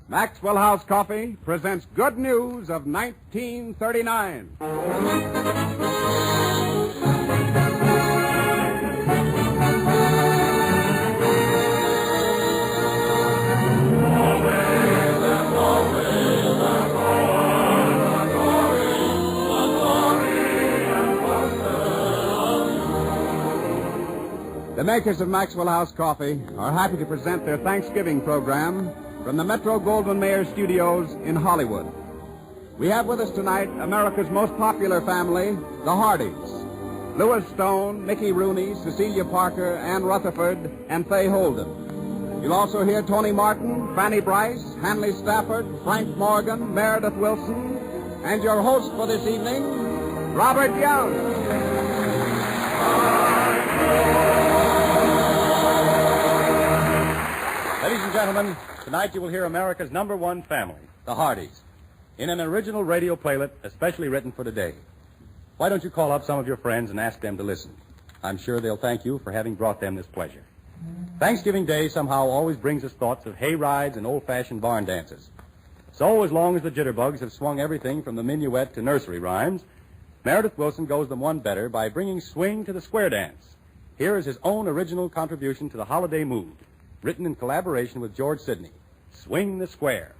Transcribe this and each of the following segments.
Maxwell House Coffee presents Good News of 1939. The makers of Maxwell House Coffee are happy to present their Thanksgiving program from the Metro-Goldwyn-Mayer Studios in Hollywood. We have with us tonight America's most popular family, the Hardys. Louis Stone, Mickey Rooney, Cecilia Parker, Ann Rutherford, and Fay Holden. You'll also hear Tony Martin, Fanny Bryce, Hanley Stafford, Frank Morgan, Meredith Wilson, and your host for this evening, Robert Young. Ladies and gentlemen, tonight you will hear America's number one family, the Hardys, in an original radio playlet especially written for today. Why don't you call up some of your friends and ask them to listen? I'm sure they'll thank you for having brought them this pleasure. Thanksgiving Day somehow always brings us thoughts of hay rides and old-fashioned barn dances. So as long as the jitterbugs have swung everything from the minuet to nursery rhymes, Meredith Wilson goes them one better by bringing swing to the square dance. Here is his own original contribution to the holiday mood, written in collaboration with George Sidney. Swing the Square.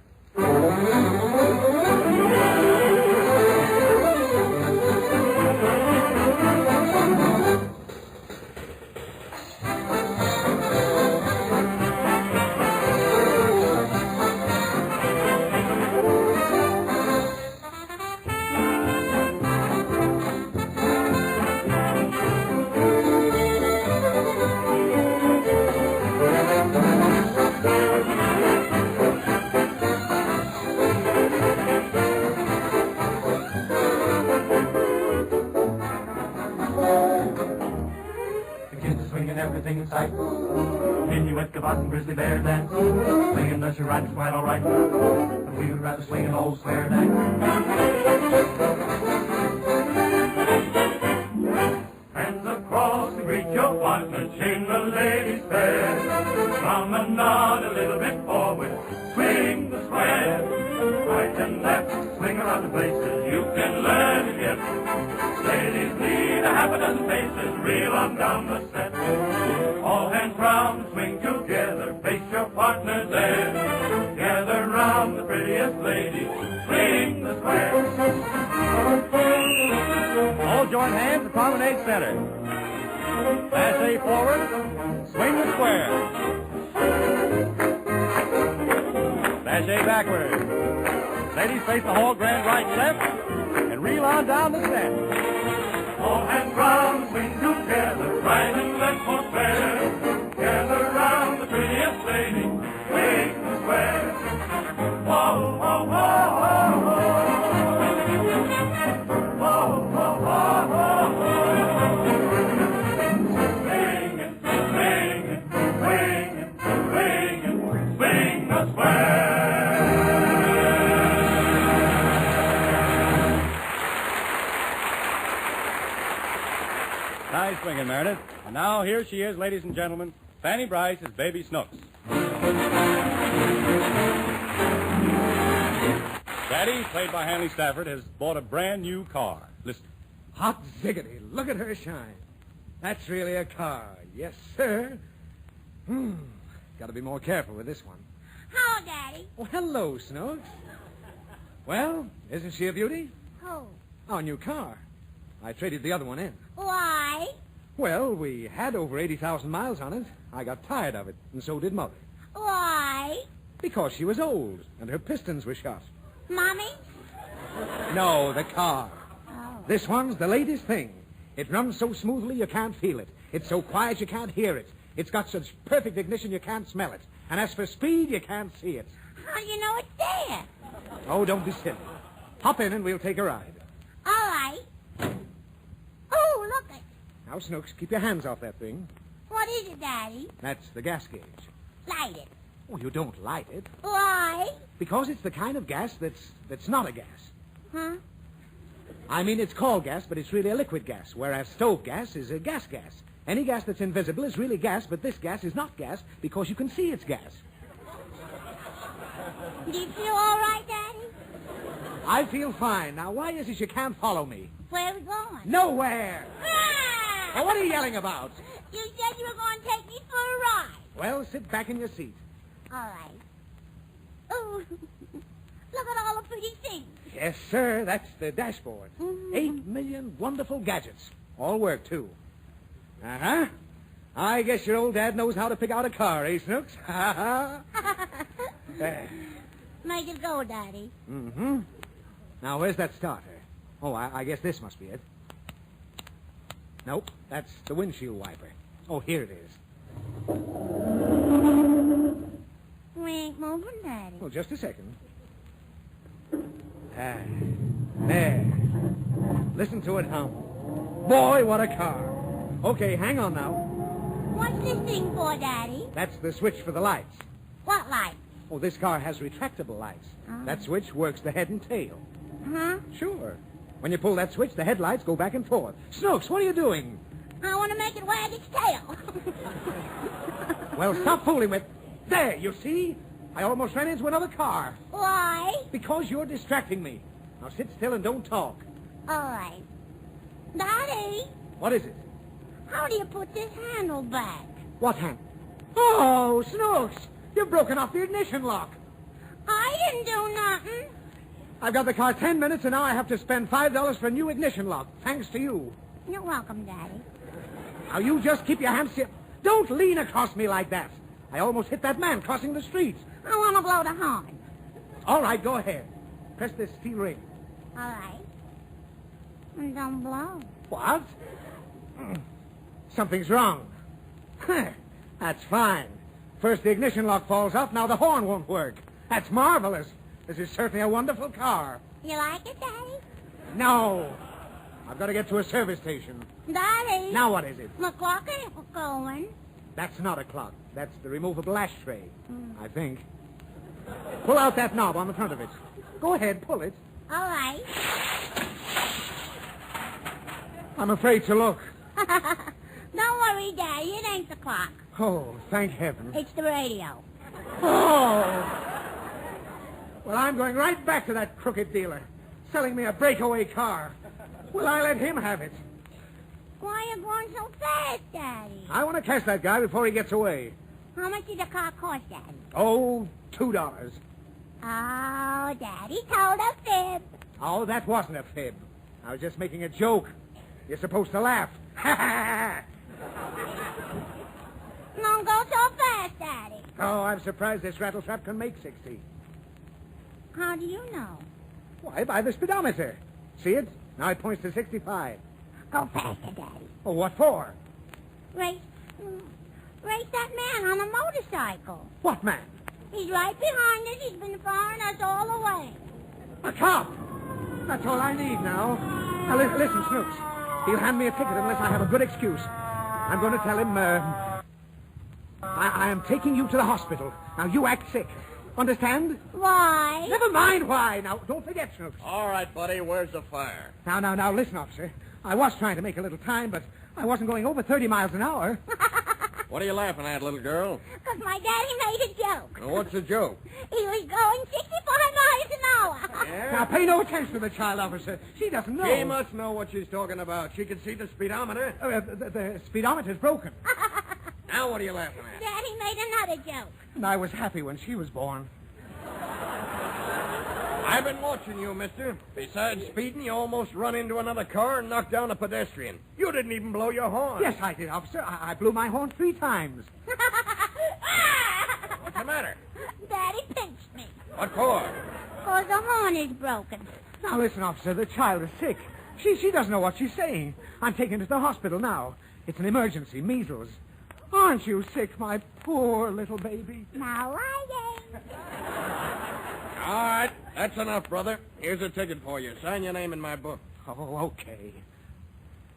Everything in sight. Minuet, gavotte, and grizzly bear dance. Swinging nursery rhymes quite all right. But we would rather swing an old square dance. Hands across and greet your partner, sing the ladies fair. From a nod a little bit forward, swing the square. Right and left, swing around the places, you can learn it yet. Ladies lead a half a dozen paces, reel on down the set. All hands round, swing together, face your partners there. Gather round the prettiest lady, swing the square. All join hands and promenade center. Passe forward, swing the square. Passe backward. Ladies face the hall, grand right, left, and reel on down the set. All hands round, swing together, right and left for fair. Gather round the prettiest lady, swing the square. Whoa, whoa, whoa, whoa, whoa. Whoa, whoa, whoa, whoa, whoa. Swing it, swing it, swing it, swing it, swing the square. Nice swinging, Meredith. And now here she is, ladies and gentlemen, Fanny Bryce as Baby Snooks. Daddy, played by Hanley Stafford, has bought a brand new car. Listen. Hot ziggity. Look at her shine. That's really a car. Yes, sir. Got to be more careful with this one. Hello, Daddy. Oh, hello, Snooks. Well, isn't she a beauty? Who? Our new car. I traded the other one in. Why? Well, we had over 80,000 miles on it. I got tired of it, and so did Mother. Why? Because she was old, and her pistons were shot. Mommy? No, the car. Oh. This one's the latest thing. It runs so smoothly you can't feel it. It's so quiet you can't hear it. It's got such perfect ignition you can't smell it. And as for speed, you can't see it. How do you know it's there? Oh, don't be silly. Hop in and we'll take a ride. All right. Oh, look it. Now, Snooks, keep your hands off that thing. What is it, Daddy? That's the gas gauge. Light it. Oh, you don't light it. Why? Because it's the kind of gas that's not a gas. Huh? I mean, it's called gas, but it's really a liquid gas, whereas stove gas is a gas. Any gas that's invisible is really gas, but this gas is not gas because you can see it's gas. Do you feel all right, Daddy? I feel fine. Now, why is it you can't follow me? Where are we going? Nowhere. Ah! Now, what are you yelling about? You said you were going to take me for a ride. Well, sit back in your seat. All right. Oh, look at all the pretty things. Yes, sir, that's the dashboard. Mhm. 8 million wonderful gadgets. All work, too. Uh-huh. I guess your old dad knows how to pick out a car, eh, Snooks? Ha ha. Make it go, Daddy. Mm-hmm. Now, where's that starter? Oh, I guess this must be it. Nope, that's the windshield wiper. Oh, here it is. We ain't moving, Daddy. Oh, just a second. There. Listen to it hum. Boy, what a car. Okay, hang on now. What's this thing for, Daddy? That's the switch for the lights. What light? Oh, this car has retractable lights. That switch works the head and tail. Huh? Sure. When you pull that switch, the headlights go back and forth. Snooks, what are you doing? I want to make it wag its tail. Well, stop fooling with... There, you see? I almost ran into another car. Why? Because you're distracting me. Now sit still and don't talk. All right. Daddy, What is it? how do you put this handle back? What hand? Oh, Snooks! You've broken off the ignition lock. I didn't do nothing. I've got the car 10 minutes, and now I have to spend $5 for a new ignition lock, thanks to you. You're welcome, Daddy. Now, you just keep your hands still. Don't lean across me like that. I almost hit that man crossing the street. I want to blow the horn. All right, go ahead. Press this steel ring. All right. And don't blow. What? Something's wrong. That's fine. First the ignition lock falls off, now the horn won't work. That's marvelous. This is certainly a wonderful car. You like it, Daddy? No. I've got to get to a service station. Daddy. Now what is it? The clock ain't going. That's not a clock. That's the removable ashtray, I think. Pull out that knob on the front of it. Go ahead, pull it. All right. I'm afraid to look. Don't worry, Daddy. It ain't the clock. Oh, thank heaven. It's the radio. Oh! Well, I'm going right back to that crooked dealer, selling me a breakaway car. Will I let him have it? Why are you going so fast, Daddy? I want to catch that guy before he gets away. How much did the car cost, Daddy? Oh, $2. Oh, Daddy told a fib. Oh, that wasn't a fib. I was just making a joke. You're supposed to laugh. Ha ha! Don't go so fast, Daddy. Oh, I'm surprised this rattletrap can make 60. How do you know? Why, by the speedometer. See it? Now it points to 65. Go faster, Daddy. Oh, what for? Race that man on a motorcycle. What man? He's right behind us. He's been following us all the way. A cop! That's all I need now. Now, listen, Snooks. He'll hand me a ticket unless I have a good excuse. I'm going to tell him, I am taking you to the hospital. Now, you act sick. Understand? Why? Never mind why. Now, don't forget, Snooks. All right, buddy, where's the fire? Now, listen, officer. I was trying to make a little time, but I wasn't going over 30 miles an hour. What are you laughing at, little girl? Because my daddy made a joke. Now, what's the joke? He was going 65 miles an hour. Now, pay no attention to the child, officer. She doesn't know. She must know what she's talking about. She can see the speedometer. The speedometer's broken. Now what are you laughing at? Daddy made another joke. And I was happy when she was born. I've been watching you, mister. Besides speeding, you almost run into another car and knocked down a pedestrian. You didn't even blow your horn. Yes, I did, officer. I blew my horn 3 times. What's the matter? Daddy pinched me. What for? Because the horn is broken. Now, listen, officer. The child is sick. She doesn't know what she's saying. I'm taking her to the hospital now. It's an emergency, measles. Aren't you sick, my poor little baby? Now I ain't. All right, that's enough, brother. Here's a ticket for you. Sign your name in my book. Oh, okay.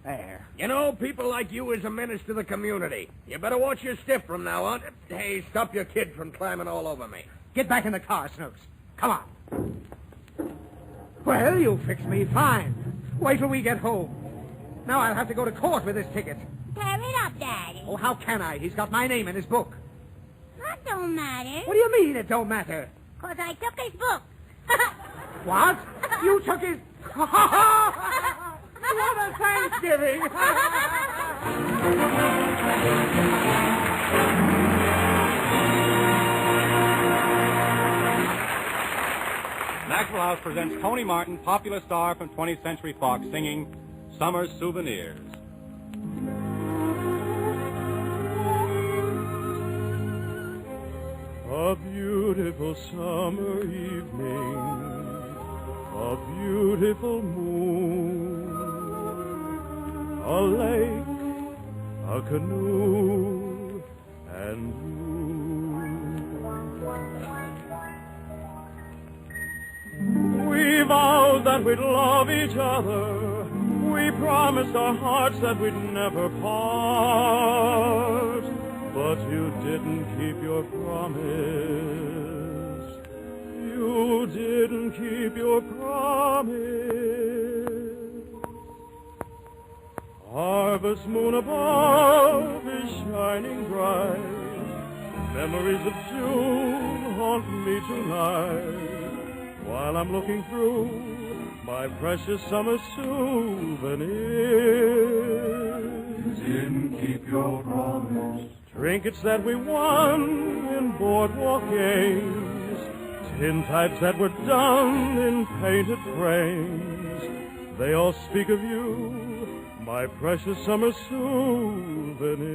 There. You know, people like you is a menace to the community. You better watch your step from now on. Hey, stop your kid from climbing all over me. Get back in the car, Snooks. Come on. Well, you fixed me fine. Wait till we get home. Now I'll have to go to court with this ticket. Tear it up, Daddy. Oh, how can I? He's got my name in his book. That don't matter. What do you mean it don't matter? 'Cause I took his book. What? You took his... What a Thanksgiving! Maxwell House presents Tony Martin, popular star from 20th Century Fox, singing Summer Souvenirs. A beautiful summer evening, a beautiful moon, a lake, a canoe, and you. We vowed that we'd love each other. We promised our hearts that we'd never part. But you didn't keep your promise. You didn't keep your promise. Harvest moon above is shining bright. Memories of June haunt me tonight. While I'm looking through my precious summer souvenirs. Didn't keep your promise. Trinkets that we won in boardwalk games, tintypes that were done in painted frames. They all speak of you, my precious summer souvenirs.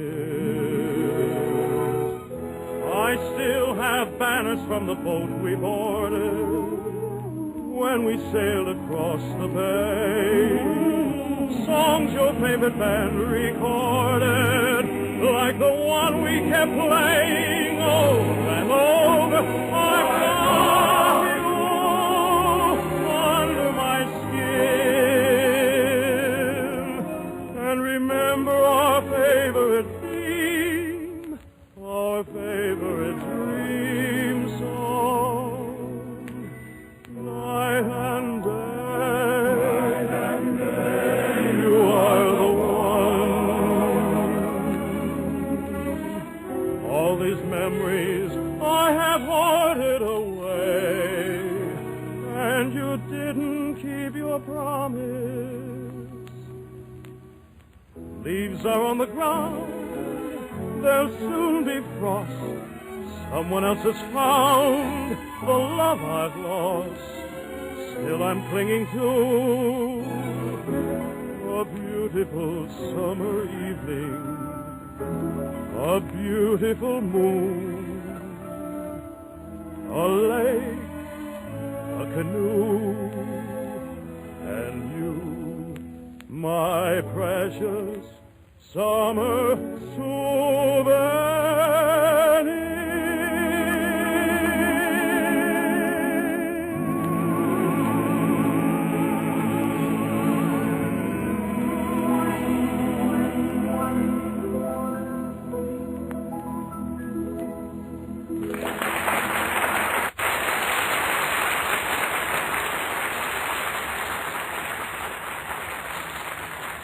I still have banners from the boat we boarded when we sailed across the bay. Songs your favorite band recorded, like the one we kept playing over and over. I'm coming under my skin. And remember our favorite theme, our favorite dream song. Night and day, you are the all these memories I have hoarded away, and you didn't keep your promise. Leaves are on the ground, there'll soon be frost. Someone else has found the love I've lost. Still I'm clinging to a beautiful summer evening, a beautiful moon, a lake, a canoe, and you, my precious summer souvenir.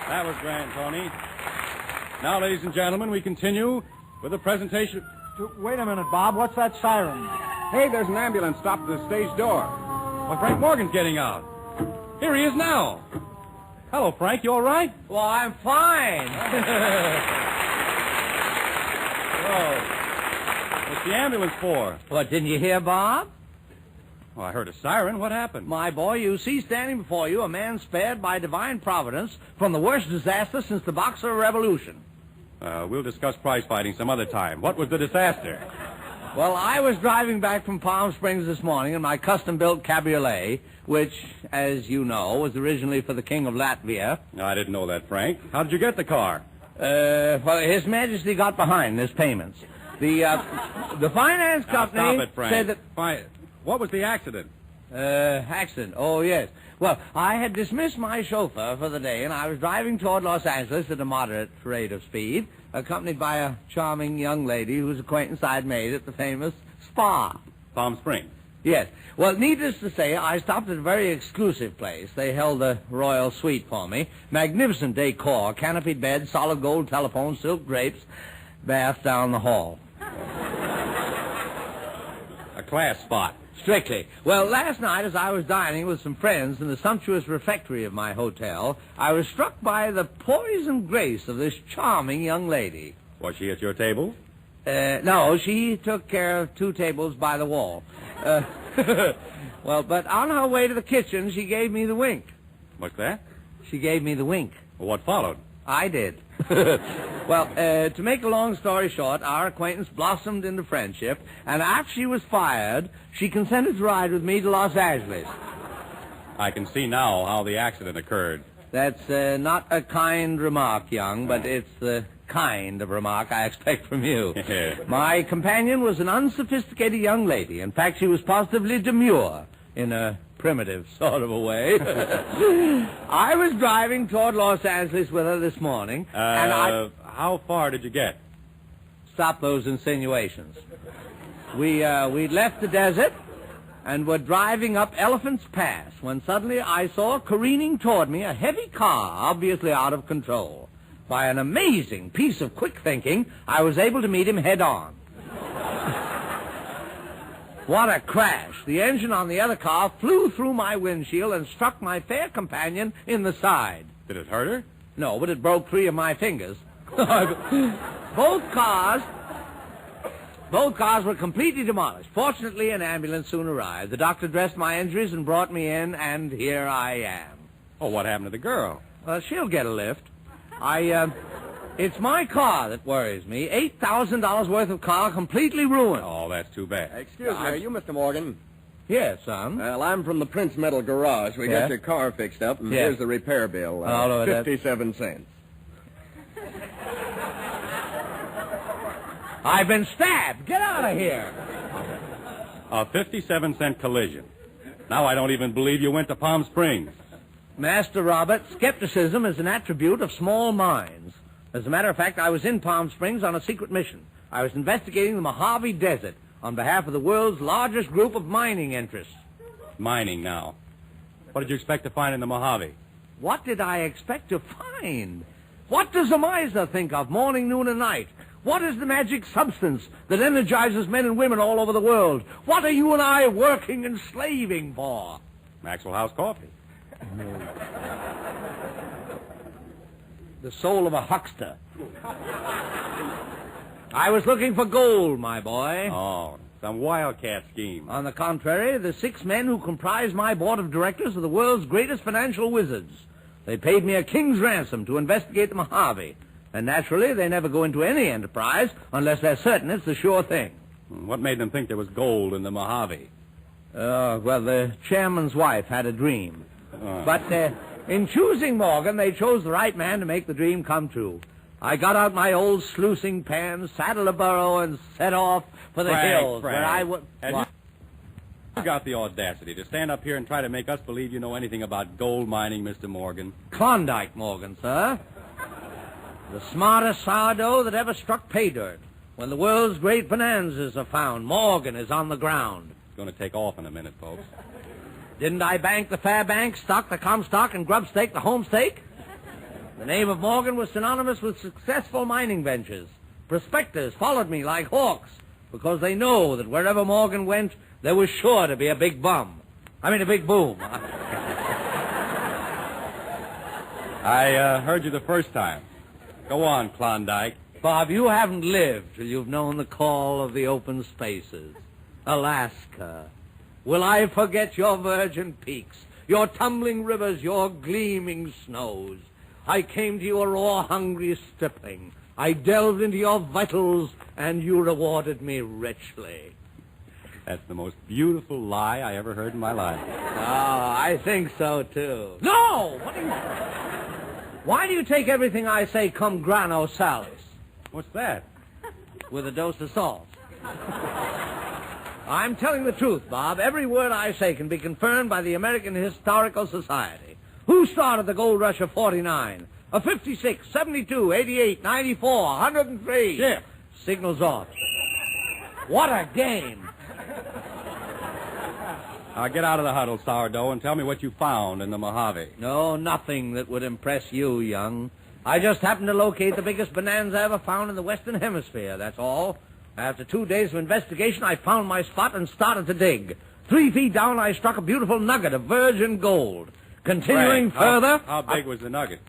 That was grand, Tony. Now, ladies and gentlemen, we continue with the presentation. Wait a minute, Bob. What's that siren? Hey, there's an ambulance stopped at the stage door. Well, Frank Morgan's getting out. Here he is now. Hello, Frank. You all right? Well, I'm fine. Oh. What's the ambulance for? What, didn't you hear, Bob? Oh, I heard a siren. What happened? My boy, you see standing before you a man spared by divine providence from the worst disaster since the Boxer Revolution. We'll discuss prize fighting some other time. What was the disaster? Well, I was driving back from Palm Springs this morning in my custom-built cabriolet, which, as you know, was originally for the King of Latvia. No, I didn't know that, Frank. How did you get the car? Well, His Majesty got behind his payments. The finance company Now, stop it, Frank. said that... What was the accident? Accident. Oh, yes. Well, I had dismissed my chauffeur for the day, and I was driving toward Los Angeles at a moderate rate of speed, accompanied by a charming young lady whose acquaintance I'd made at the famous spa. Palm Springs. Yes. Well, needless to say, I stopped at a very exclusive place. They held a royal suite for me. Magnificent decor, canopied bed, solid gold telephone, silk drapes, bath down the hall. A class spot. Strictly. Well, last night, as I was dining with some friends in the sumptuous refectory of my hotel, I was struck by the poise and grace of this charming young lady. Was she at your table? No, she took care of 2 tables by the wall. Well, but on her way to the kitchen, she gave me the wink. What's that? She gave me the wink. Well, what followed? I did. Well, to make a long story short, our acquaintance blossomed into friendship, and after she was fired, she consented to ride with me to Los Angeles. I can see now how the accident occurred. That's not a kind remark, young, but it's the kind of remark I expect from you. My companion was an unsophisticated young lady. In fact, she was positively demure in a primitive sort of a way. I was driving toward Los Angeles with her this morning, and how far did you get? Stop those insinuations. We'd left the desert and were driving up Elephant's Pass when suddenly I saw careening toward me a heavy car, obviously out of control. By an amazing piece of quick thinking, I was able to meet him head on. What a crash. The engine on the other car flew through my windshield and struck my fair companion in the side. Did it hurt her? No, but it broke 3 of my fingers. Both cars were completely demolished. Fortunately, an ambulance soon arrived. The doctor dressed my injuries and brought me in, and here I am. Oh, what happened to the girl? She'll get a lift. It's my car that worries me. $8,000 worth of car completely ruined. Oh, that's too bad. Excuse me, are you Mr. Morgan? Yes, son. Well, I'm from the Prince Metal Garage. We Yeah? got your car fixed up, and Yeah. here's the repair bill. Oh, no, that- 57 cents. I've been stabbed. Get out of here. A 57-cent collision. Now I don't even believe you went to Palm Springs. Master Robert, skepticism is an attribute of small minds. As a matter of fact, I was in Palm Springs on a secret mission. I was investigating the Mojave Desert on behalf of the world's largest group of mining interests. Mining now. What did you expect to find in the Mojave? What did I expect to find? What does a miser think of morning, noon, and night? What is the magic substance that energizes men and women all over the world? What are you and I working and slaving for? Maxwell House coffee. The soul of a huckster. I was looking for gold, my boy. Oh, some wildcat scheme. On the contrary, the 6 men who comprise my board of directors are the world's greatest financial wizards. They paid me a king's ransom to investigate the Mojave. And naturally, they never go into any enterprise unless they're certain it's the sure thing. What made them think there was gold in the Mojave? Well, the chairman's wife had a dream. But in choosing Morgan, they chose the right man to make the dream come true. I got out my old sluicing pan, saddled a burro, and set off for the hills where I would... Have you got the audacity to stand up here and try to make us believe you know anything about gold mining, Mr. Morgan? Klondike, Morgan, sir. The smartest sourdough that ever struck pay dirt. When the world's great bonanzas are found, Morgan is on the ground. It's going to take off in a minute, folks. Didn't I bank the Fairbanks, stock the Comstock, and grub stake the Homestake? The name of Morgan was synonymous with successful mining ventures. Prospectors followed me like hawks because they know that wherever Morgan went, there was sure to be a big boom. I heard you the first time. Go on, Klondike. Bob, you haven't lived till you've known the call of the open spaces. Alaska. Will I forget your virgin peaks, your tumbling rivers, your gleaming snows? I came to you a raw, hungry stripling. I delved into your vitals, and you rewarded me richly. That's the most beautiful lie I ever heard in my life. Oh, I think so, too. No! Why do you take everything I say cum grano salis? What's that? With a dose of salt. I'm telling the truth, Bob. Every word I say can be confirmed by the American Historical Society. Who started the gold rush of 49? 56, 72, 88, 94, 103. Shift. Signals off. What a game. Get out of the huddle, sourdough, and tell me what you found in the Mojave. No, nothing that would impress you, young. I just happened to locate the biggest bonanza ever found in the Western Hemisphere, that's all. After 2 days of investigation, I found my spot and started to dig. 3 feet down, I struck a beautiful nugget of virgin gold. Continuing Frank, further... How big was the nugget?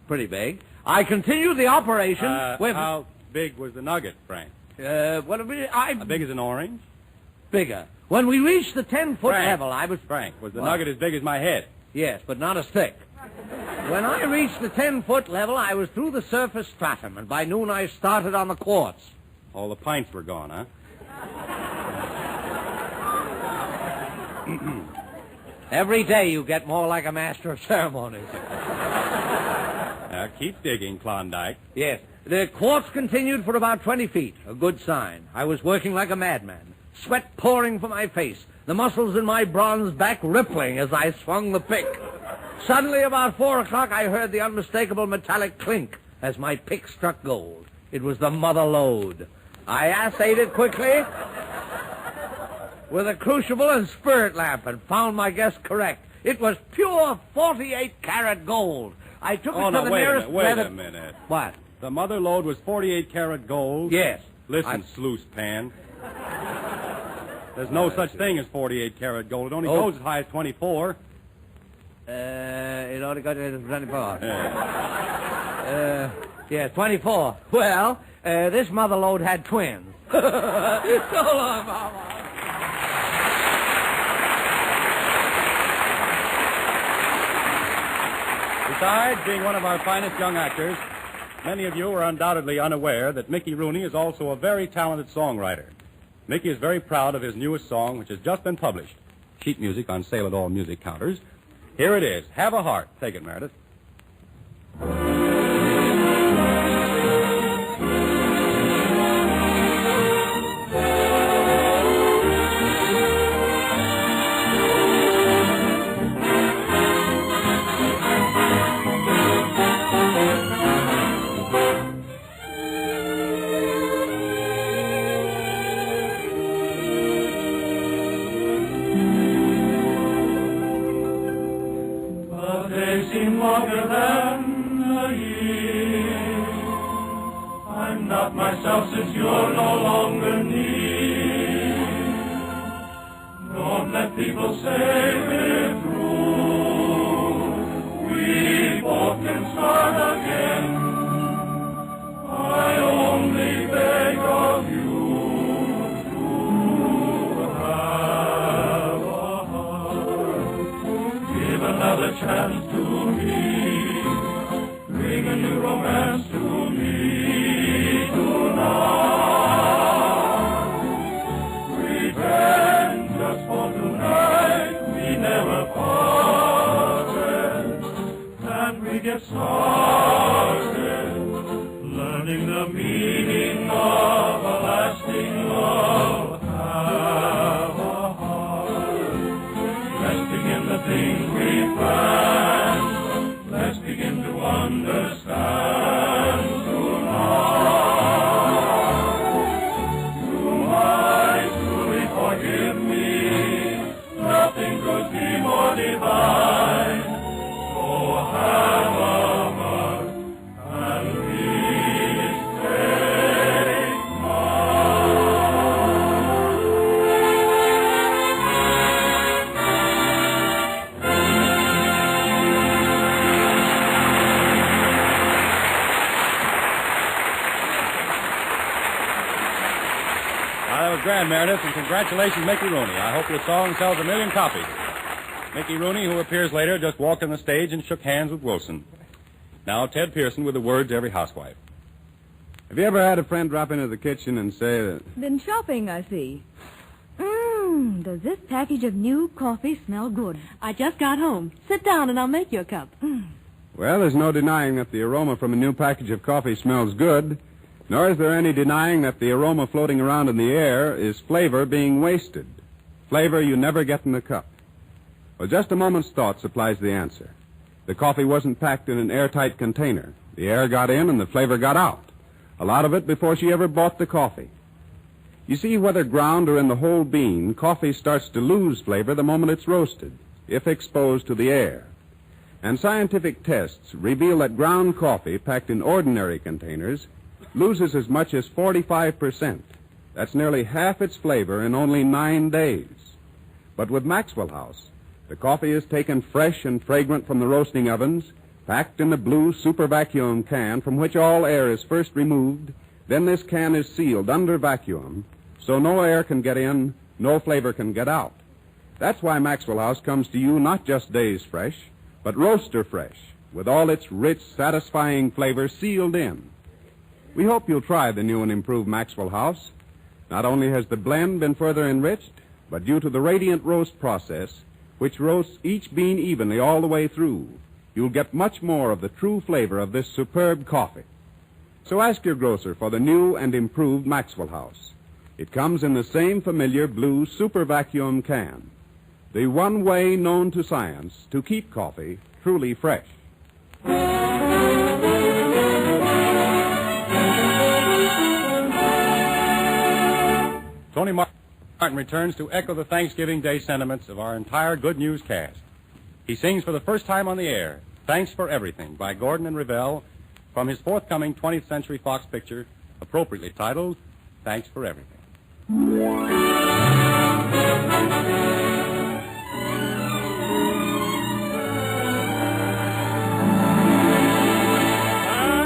Pretty big. I continued the operation with... How big was the nugget, Frank? How big as an orange? Bigger. When we reached the 10-foot Frank. level, I was... Frank, was the What? nugget as big as my head? Yes, but not as thick. When I reached the 10-foot level, I was through the surface stratum, and by noon I started on the quartz. All the pints were gone, huh? Every day you get more like a master of ceremonies. Keep digging, Klondike. Yes. The quartz continued for about 20 feet, a good sign. I was working like a madman, sweat pouring from my face, the muscles in my bronze back rippling as I swung the pick. Suddenly, about 4 o'clock, I heard the unmistakable metallic clink as my pick struck gold. It was the mother lode. I assayed it quickly with a crucible and spirit lamp and found my guess correct. It was pure 48-carat gold. I took it to the nearest... Wait a minute. What? The mother lode was 48-carat gold? Yes. Listen, sluice pan. There's no such thing as 48-carat gold. It only goes as high as 24. It only got to 24. Yeah. Yeah, 24. Well, this mother lode had twins. So long, Mama. Besides being one of our finest young actors, many of you are undoubtedly unaware that Mickey Rooney is also a very talented songwriter. Mickey is very proud of his newest song, which has just been published. Sheet music on sale at all music counters. Here it is, Have a Heart. Take it, Meredith. Longer than a year. I'm not myself since you're no longer near. Don't let people say we're through. We both can start again. I only beg of you to have a heart. Give another chance to bring a new romance to me tonight. Pretend just for tonight we never parted, and we get started learning the meaning of a lasting love. Have a heart, resting in the things we find. Let's begin to understand tonight. You might truly forgive me. Nothing could be more divine. So have a heart and please take mine. That was grand, Meredith, and congratulations, Mickey Rooney. I hope your song sells 1 million copies. Mickey Rooney, who appears later, just walked on the stage and shook hands with Wilson. Now, Ted Pearson with the words to every housewife. Have you ever had a friend drop into the kitchen and say that... Been shopping, I see. Does this package of new coffee smell good? I just got home. Sit down and I'll make you a cup. Well, there's no denying that the aroma from a new package of coffee smells good, nor is there any denying that the aroma floating around in the air is flavor being wasted. Flavor you never get in the cup. Well, just a moment's thought supplies the answer. The coffee wasn't packed in an airtight container. The air got in and the flavor got out. A lot of it before she ever bought the coffee. You see, whether ground or in the whole bean, coffee starts to lose flavor the moment it's roasted, if exposed to the air. And scientific tests reveal that ground coffee packed in ordinary containers loses as much as 45%. That's nearly half its flavor in only 9 days. But with Maxwell House, the coffee is taken fresh and fragrant from the roasting ovens, packed in the blue super vacuum can from which all air is first removed. Then this can is sealed under vacuum, so no air can get in, no flavor can get out. That's why Maxwell House comes to you not just days fresh, but roaster fresh, with all its rich, satisfying flavor sealed in. We hope you'll try the new and improved Maxwell House. Not only has the blend been further enriched, but due to the radiant roast process, which roasts each bean evenly all the way through, you'll get much more of the true flavor of this superb coffee. So ask your grocer for the new and improved Maxwell House. It comes in the same familiar blue super vacuum can, the one way known to science to keep coffee truly fresh. Tony Martin returns to echo the Thanksgiving Day sentiments of our entire Good News cast. He sings for the first time on the air, Thanks for Everything, by Gordon and Revell, from his forthcoming 20th Century Fox picture, appropriately titled, Thanks for Everything.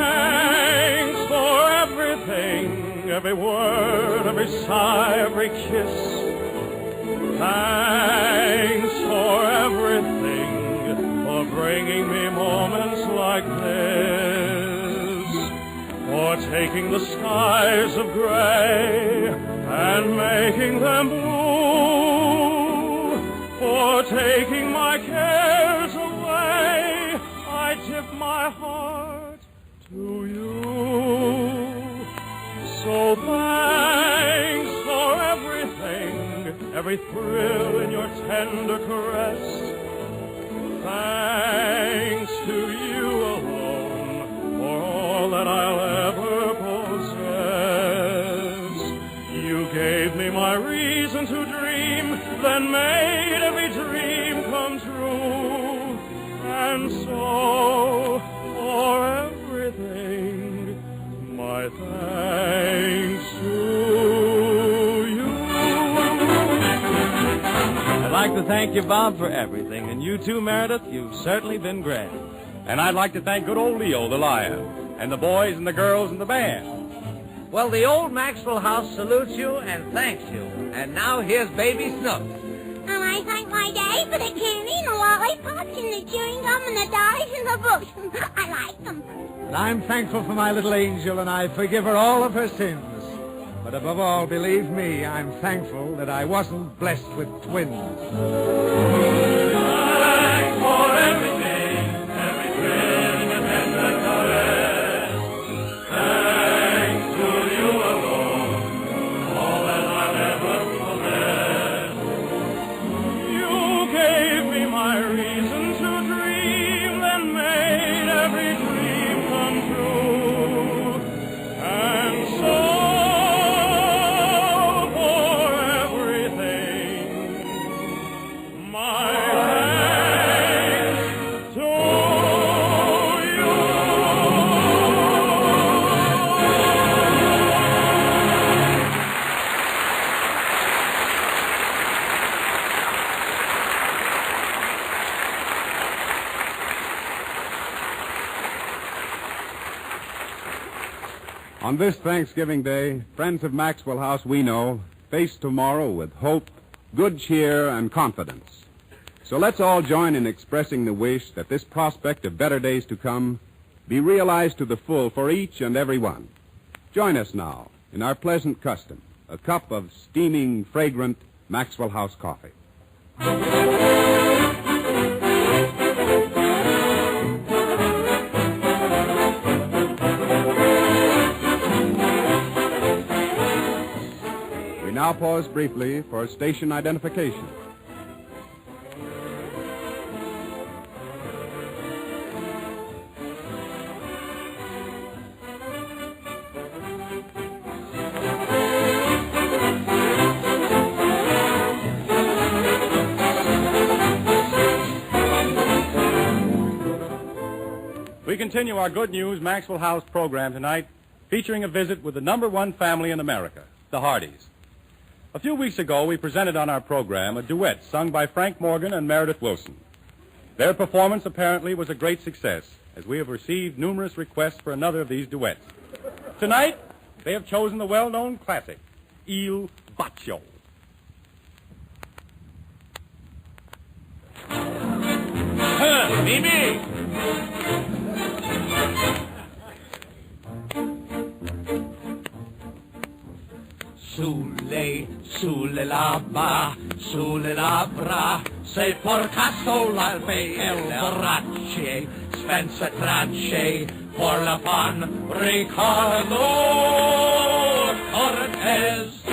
Thanks for everything, every word, every sigh, every kiss. Thanks for everything, for bringing me moments like this, for taking the skies of gray and making them blue, for taking my cares away. I tip my heart to you. So thanks for everything, every thrill in your tender caress. Thanks to you alone for all that I'll ever possess. You gave me my reason to dream, then made every dream come true. And so, for everything, my thanks to you. I'd like to thank you, Bob, for everything. And you too, Meredith, you've certainly been grand. And I'd like to thank good old Leo, the lion, and the boys and the girls and the band. Well, the old Maxwell House salutes you and thanks you. And now here's Baby Snooks. And I thank my daddy for the candy and the lollipops and the chewing gum and the dollies and the books. I like them. And I'm thankful for my little angel, and I forgive her all of her sins. But above all, believe me, I'm thankful that I wasn't blessed with twins. Thanks for everything, every thrill and tender caress. Thanks to you alone, all that I'll ever possess. You gave me my reason to dream, then made every dream come true. And so, for everything, my thanks to you. On this Thanksgiving Day, friends of Maxwell House, we know, face tomorrow with hope, good cheer, and confidence. So let's all join in expressing the wish that this prospect of better days to come be realized to the full for each and every one. Join us now in our pleasant custom, a cup of steaming, fragrant Maxwell House coffee. We now pause briefly for station identification. We continue our Good News Maxwell House program tonight, featuring a visit with the #1 family in America, the Hardys. A few weeks ago, we presented on our program a duet sung by Frank Morgan and Meredith Wilson. Their performance apparently was a great success, as we have received numerous requests for another of these duets. Tonight, they have chosen the well-known classic, Il Bacio. Mimi! Sulle labbra, sei porcasso l'albe e il braccie, spense tracce, por la pan, Ricardo Cortez.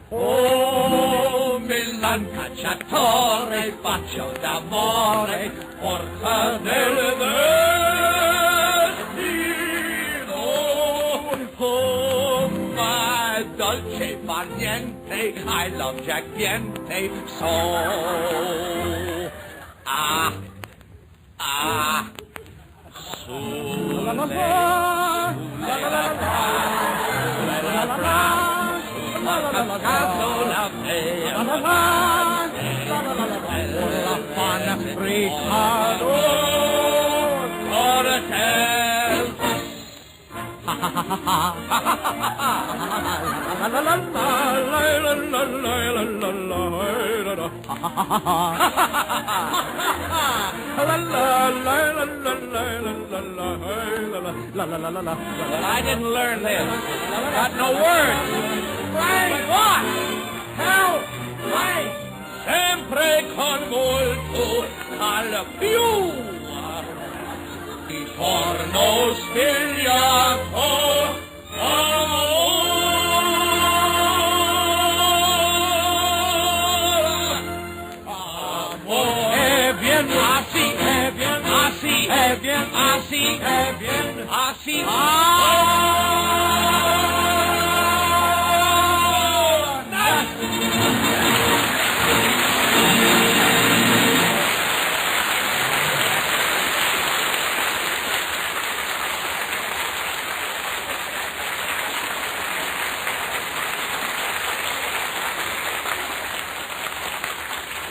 Oh, Milan cacciatore, bacio d'amore, porta del destino. Oh, my dolce far niente, I love Jack Niente, so. Ricardo Cortez. Well, I didn't learn this. Got no words. Frank, what? Help! Frank! Sempre con molto al più. Ritorno spigliato. Así.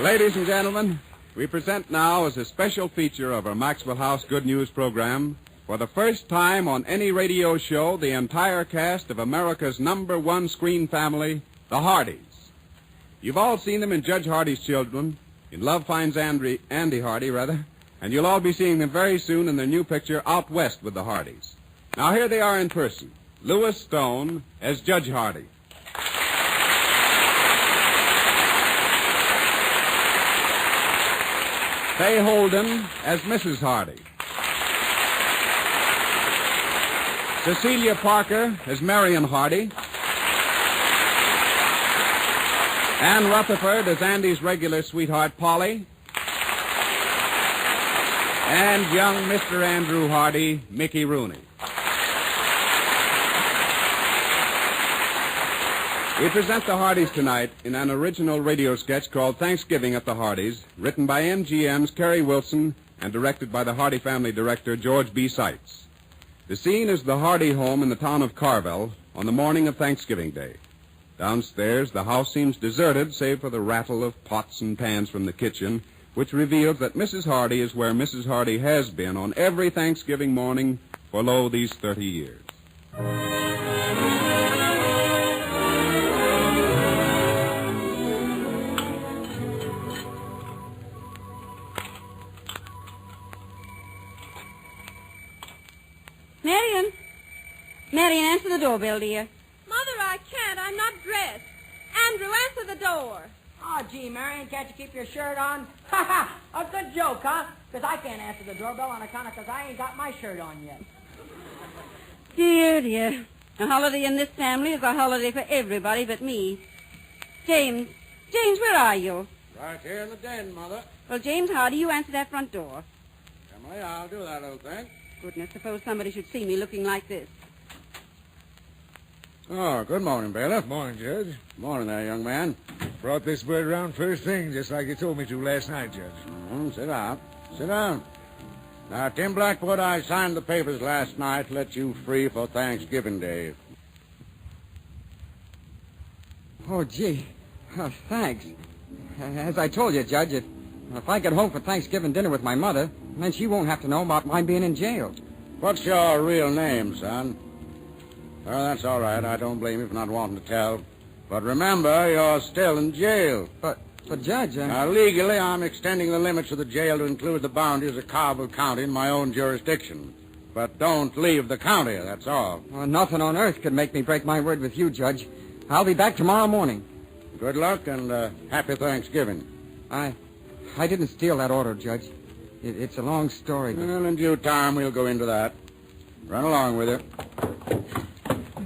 Ladies and gentlemen, we present now as a special feature of our Maxwell House Good News program, for the first time on any radio show, the entire cast of America's #1 screen family, the Hardys. You've all seen them in Judge Hardy's Children, in Love Finds Andy Hardy, and you'll all be seeing them very soon in their new picture, Out West with the Hardys. Now here they are in person, Louis Stone as Judge Hardy. Fay Holden as Mrs. Hardy. Cecilia Parker as Marion Hardy. Ann Rutherford as Andy's regular sweetheart, Polly. And young Mr. Andrew Hardy, Mickey Rooney. We present the Hardys tonight in an original radio sketch called Thanksgiving at the Hardys, written by MGM's Kerry Wilson and directed by the Hardy family director George B. Seitz. The scene is the Hardy home in the town of Carvel on the morning of Thanksgiving Day. Downstairs, the house seems deserted save for the rattle of pots and pans from the kitchen, which reveals that Mrs. Hardy is where Mrs. Hardy has been on every Thanksgiving morning for, lo, these 30 years. Marion, answer the doorbell, dear. Mother, I can't. I'm not dressed. Andrew, answer the door. Oh, gee, Marion, can't you keep your shirt on? Ha ha! A good joke, huh? Because I can't answer the doorbell on account of because I ain't got my shirt on yet. Dear, dear. A holiday in this family is a holiday for everybody but me. James, where are you? Right here in the den, Mother. Well, James Hardy, you answer that front door. Emily, I'll do that, old thing. Goodness, suppose somebody should see me looking like this. Oh, good morning, Bailiff. Morning, Judge. Morning there, young man. Brought this bird around first thing, just like you told me to last night, Judge. Sit down. Sit down. Now, Tim Blackwood, I signed the papers last night to let you free for Thanksgiving Day. Oh, gee. Thanks. As I told you, Judge, if I get home for Thanksgiving dinner with my mother, then she won't have to know about my being in jail. What's your real name, son? Well, that's all right. I don't blame you for not wanting to tell. But remember, you're still in jail. But Judge... Now, legally, I'm extending the limits of the jail to include the boundaries of Carville County in my own jurisdiction. But don't leave the county, that's all. Well, nothing on earth could make me break my word with you, Judge. I'll be back tomorrow morning. Good luck and happy Thanksgiving. I didn't steal that auto, Judge. It's a long story. But... Well, in due time, we'll go into that. Run along with it.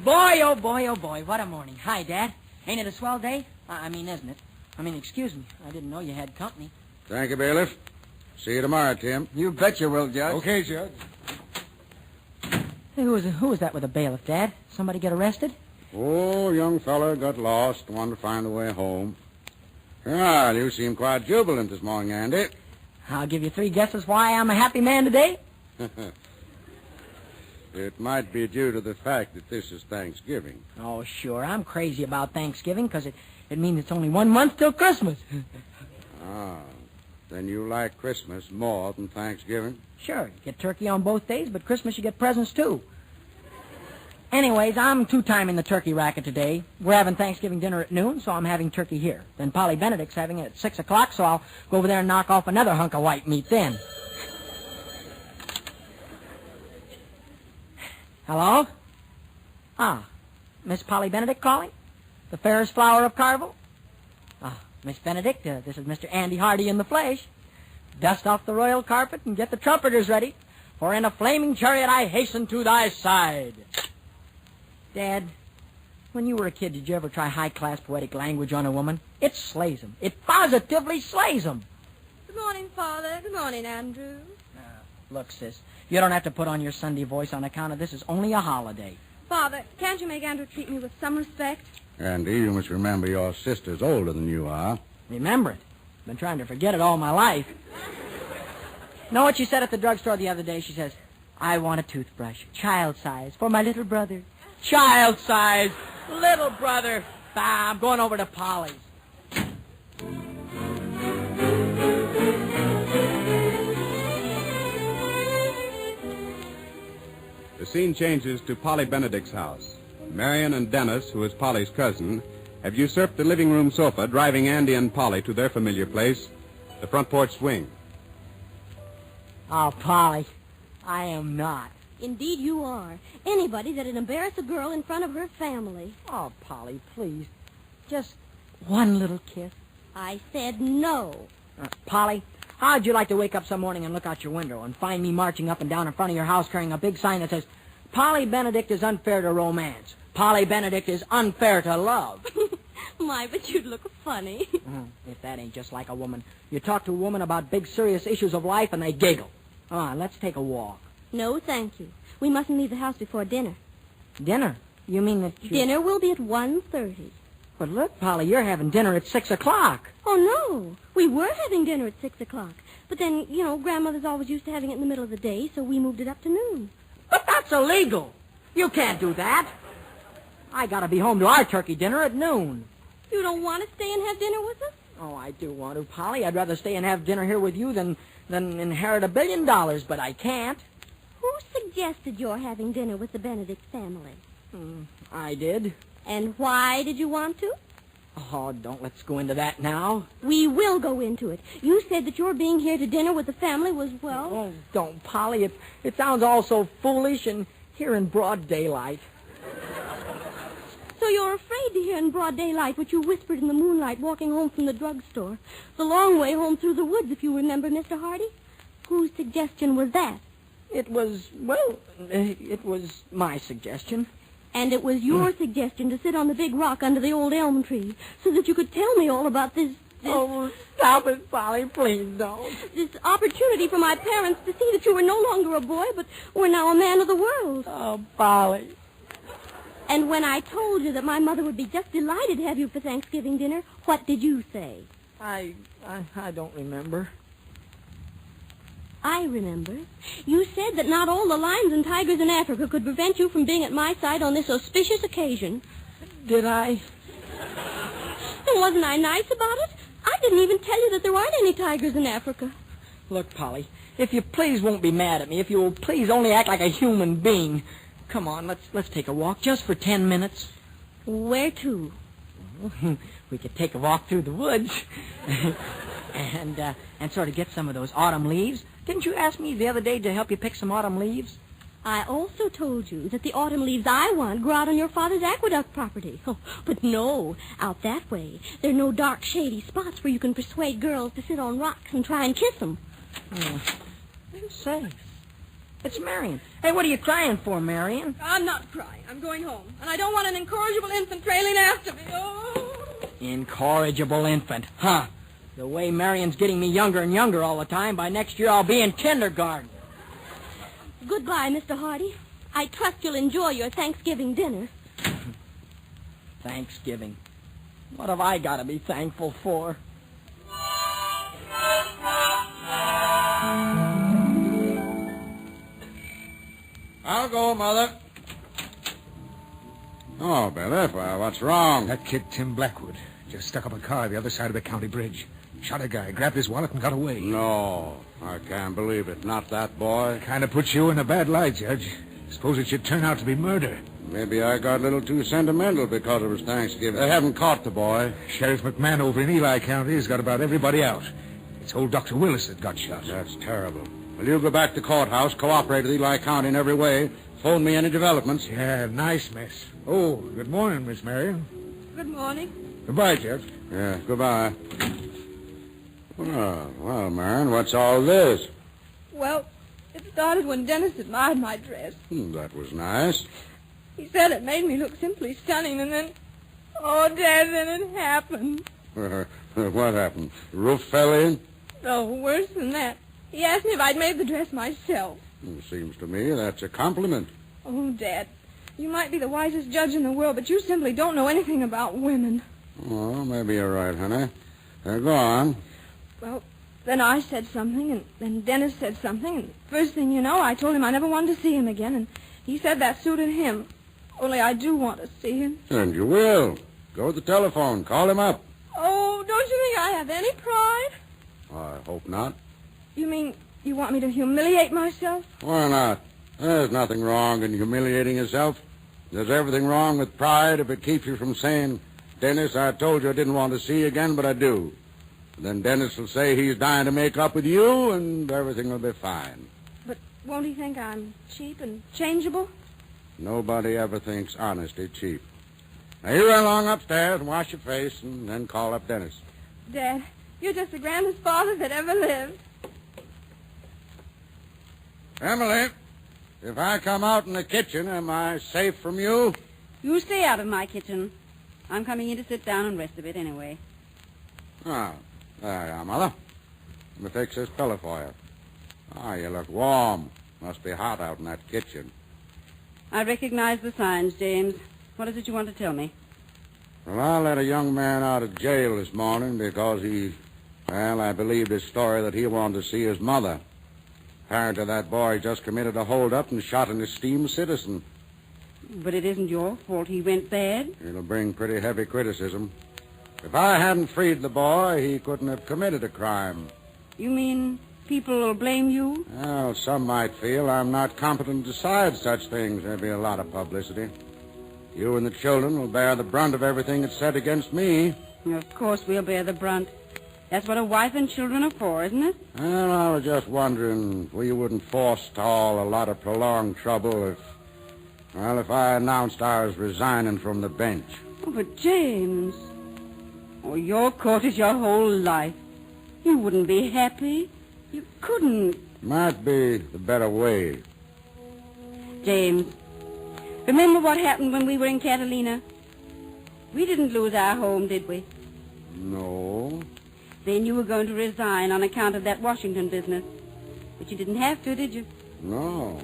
Boy, oh boy, what a morning. Hi, Dad. Ain't it a swell day? Isn't it? Excuse me. I didn't know you had company. Thank you, Bailiff. See you tomorrow, Tim. You bet you will, Judge. Okay, Judge. Hey, who was that with a bailiff, Dad? Somebody get arrested? Oh, young fella got lost, wanted to find the way home. Well, you seem quite jubilant this morning, Andy. I'll give you 3 guesses why I'm a happy man today. It might be due to the fact that this is Thanksgiving. Oh, sure. I'm crazy about Thanksgiving because it means it's only 1 month till Christmas. Then you like Christmas more than Thanksgiving? Sure. You get turkey on both days, but Christmas you get presents, too. Anyways, I'm 2-timing the turkey racket today. We're having Thanksgiving dinner at noon, so I'm having turkey here. Then Polly Benedict's having it at 6 o'clock, so I'll go over there and knock off another hunk of white meat then. Hello? Miss Polly Benedict calling? The fairest flower of Carville? Miss Benedict, this is Mr. Andy Hardy in the flesh. Dust off the royal carpet and get the trumpeters ready, for in a flaming chariot I hasten to thy side. Dad, when you were a kid, did you ever try high-class poetic language on a woman? It slays 'em. It positively slays 'em. Good morning, Father. Good morning, Andrew. Look, sis, you don't have to put on your Sunday voice on account of this is only a holiday. Father, can't you make Andrew treat me with some respect? Andy, you must remember your sister's older than you are. Remember it. Been trying to forget it all my life. Know what she said at the drugstore the other day? She says, I want a toothbrush, child size, for my little brother. Child size, little brother. I'm going over to Polly's. The scene changes to Polly Benedict's house. Marion and Dennis, who is Polly's cousin, have usurped the living room sofa, driving Andy and Polly to their familiar place, the front porch swing. Oh, Polly, I am not. Indeed you are. Anybody that'd embarrass a girl in front of her family. Oh, Polly, please. Just one little kiss. I said no. Polly, how'd you like to wake up some morning and look out your window and find me marching up and down in front of your house carrying a big sign that says, Polly Benedict is unfair to romance. Polly Benedict is unfair to love. My, but you'd look funny. If that ain't just like a woman. You talk to a woman about big, serious issues of life, and they giggle. Let's take a walk. No, thank you. We mustn't leave the house before dinner. Dinner? You mean that you... Dinner will be at 1:30. But look, Polly, you're having dinner at 6 o'clock. Oh, no. We were having dinner at 6 o'clock. But then, Grandmother's always used to having it in the middle of the day, so we moved it up to noon. But that's illegal. You can't do that. I gotta be home to our turkey dinner at noon. You don't want to stay and have dinner with us? Oh, I do want to, Polly. I'd rather stay and have dinner here with you than inherit $1 billion, but I can't. Who suggested your having dinner with the Benedict family? I did. And why did you want to? Oh, don't let's go into that now. We will go into it. You said that your being here to dinner with the family was, well... Oh, don't, Polly. It sounds all so foolish and here in broad daylight. So you're afraid to hear in broad daylight what you whispered in the moonlight walking home from the drugstore. The long way home through the woods, if you remember, Mr. Hardy. Whose suggestion was that? It was my suggestion. And it was your suggestion to sit on the big rock under the old elm tree so that you could tell me all about this... Oh, stop it, Polly. Please don't. This opportunity for my parents to see that you were no longer a boy, but were now a man of the world. Oh, Polly. And when I told you that my mother would be just delighted to have you for Thanksgiving dinner, what did you say? I don't remember. I remember. You said that not all the lions and tigers in Africa could prevent you from being at my side on this auspicious occasion. Did I? And wasn't I nice about it? I didn't even tell you that there aren't any tigers in Africa. Look, Polly, if you please won't be mad at me, if you'll please only act like a human being. Come on, let's take a walk just for 10 minutes. Where to? We could take a walk through the woods and sort of get some of those autumn leaves. Didn't you ask me the other day to help you pick some autumn leaves? I also told you that the autumn leaves I want grow out on your father's aqueduct property. Oh, but no, out that way. There are no dark, shady spots where you can persuade girls to sit on rocks and try and kiss them. Say, it's Marion. Hey, what are you crying for, Marion? I'm not crying. I'm going home. And I don't want an incorrigible infant trailing after me. Oh! Incorrigible infant, huh? The way Marion's getting me younger and younger all the time, by next year I'll be in kindergarten. Goodbye, Mr. Hardy. I trust you'll enjoy your Thanksgiving dinner. Thanksgiving. What have I got to be thankful for? I'll go, Mother. Oh, Billy, well, what's wrong? That kid, Tim Blackwood, just stuck up a car the other side of the county bridge. Shot a guy, grabbed his wallet, and got away. No, I can't believe it. Not that boy. Kind of puts you in a bad light, Judge. Suppose it should turn out to be murder. Maybe I got a little too sentimental because it was Thanksgiving. They haven't caught the boy. Sheriff McMahon over in Eli County has got about everybody out. It's old Dr. Willis that got shot. That's terrible. Well, you go back to the courthouse, cooperate with Eli County in every way. Phone me any developments. Yeah, nice mess. Oh, good morning, Miss Marion. Good morning. Goodbye, Judge. Yeah, goodbye. Well, Marion, what's all this? Well, it started when Dennis admired my dress. That was nice. He said it made me look simply stunning, and then... Oh, Dad, then it happened. What happened? The roof fell in? No, worse than that. He asked me if I'd made the dress myself. Seems to me that's a compliment. Oh, Dad, you might be the wisest judge in the world, but you simply don't know anything about women. Oh, maybe you're right, honey. Go on. Well, then I said something, and then Dennis said something, and first thing you know, I told him I never wanted to see him again, and he said that suited him. Only I do want to see him. And you will. Go to the telephone. Call him up. Oh, don't you think I have any pride? I hope not. You mean you want me to humiliate myself? Why not? There's nothing wrong in humiliating yourself. There's everything wrong with pride if it keeps you from saying, Dennis, I told you I didn't want to see you again, but I do. Then Dennis will say he's dying to make up with you, and everything will be fine. But won't he think I'm cheap and changeable? Nobody ever thinks honesty cheap. Now, you run along upstairs and wash your face, and then call up Dennis. Dad, you're just the grandest father that ever lived. Emily, if I come out in the kitchen, am I safe from you? You stay out of my kitchen. I'm coming in to sit down and rest a bit anyway. Oh, there you are, Mother. Let me fix this pillow for you. Ah, you look warm. Must be hot out in that kitchen. I recognize the signs, James. What is it you want to tell me? Well, I let a young man out of jail this morning because I believed his story that he wanted to see his mother. Apparently that boy just committed a hold-up and shot an esteemed citizen. But it isn't your fault he went bad. It'll bring pretty heavy criticism. If I hadn't freed the boy, he couldn't have committed a crime. You mean people will blame you? Well, some might feel I'm not competent to decide such things. There'll be a lot of publicity. You and the children will bear the brunt of everything that's said against me. Of course we'll bear the brunt. That's what a wife and children are for, isn't it? Well, I was just wondering if we wouldn't forestall a lot of prolonged trouble if I announced I was resigning from the bench. Oh, but James... Oh, your court is your whole life. You wouldn't be happy. You couldn't. Might be the better way. James, remember what happened when we were in Catalina? We didn't lose our home, did we? No. Then you were going to resign on account of that Washington business. But you didn't have to, did you? No.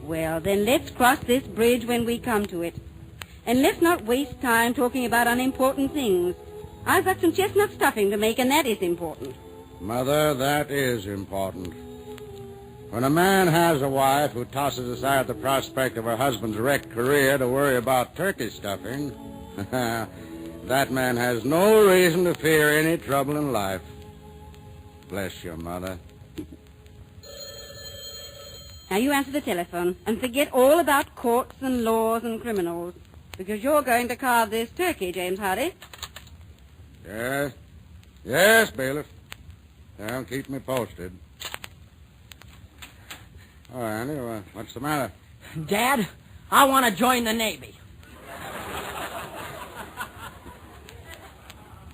Well, then let's cross this bridge when we come to it. And let's not waste time talking about unimportant things. I've got some chestnut stuffing to make, and that is important. Mother, that is important. When a man has a wife who tosses aside the prospect of her husband's wrecked career to worry about turkey stuffing, That man has no reason to fear any trouble in life. Bless your mother. Now you answer the telephone and forget all about courts and laws and criminals, because you're going to carve this turkey, James Hardy. Yes. Yes, bailiff. Well, keep me posted. Oh, Andy, what's the matter? Dad, I want to join the Navy.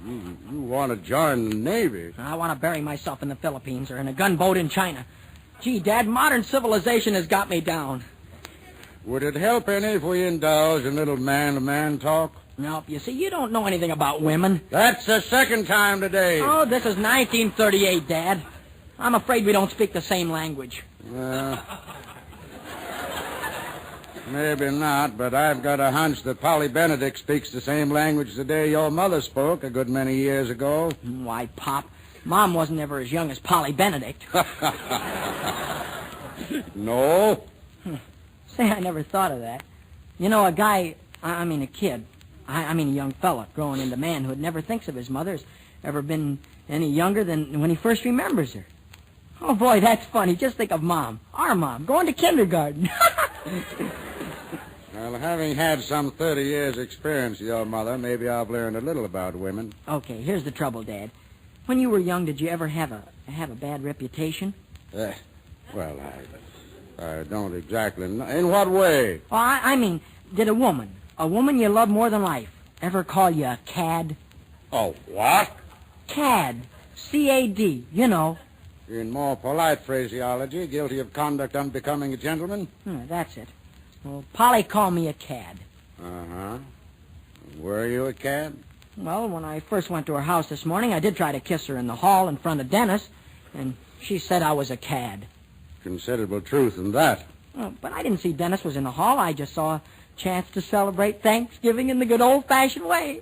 You want to join the Navy? I want to bury myself in the Philippines or in a gunboat in China. Gee, Dad, modern civilization has got me down. Would it help any if we indulge in little man-to-man talk? Nope, you see, you don't know anything about women. That's the second time today. Oh, this is 1938, Dad. I'm afraid we don't speak the same language. Maybe not, but I've got a hunch that Polly Benedict speaks the same language the day your mother spoke a good many years ago. Why, Pop, Mom wasn't ever as young as Polly Benedict. No? Say, I never thought of that. You know, a guy, I mean a kid, I mean a young fella growing into manhood never thinks of his mother as ever been any younger than when he first remembers her. Oh, boy, that's funny. Just think of Mom, our Mom, going to kindergarten. Well, having had some 30 years' experience with your mother, maybe I've learned a little about women. Okay, here's the trouble, Dad. When you were young, did you ever have a bad reputation? Well, I don't exactly know. In what way? Oh, I mean, did a woman you love more than life, ever call you a cad? Oh, what? Cad. C-A-D, you know. In more polite phraseology, guilty of conduct unbecoming a gentleman? That's it. Well, Polly called me a cad. Uh-huh. Were you a cad? Well, when I first went to her house this morning, I did try to kiss her in the hall in front of Dennis, and she said I was a cad. Considerable truth in that. But I didn't see Dennis was in the hall. I just saw a chance to celebrate Thanksgiving in the good old-fashioned way.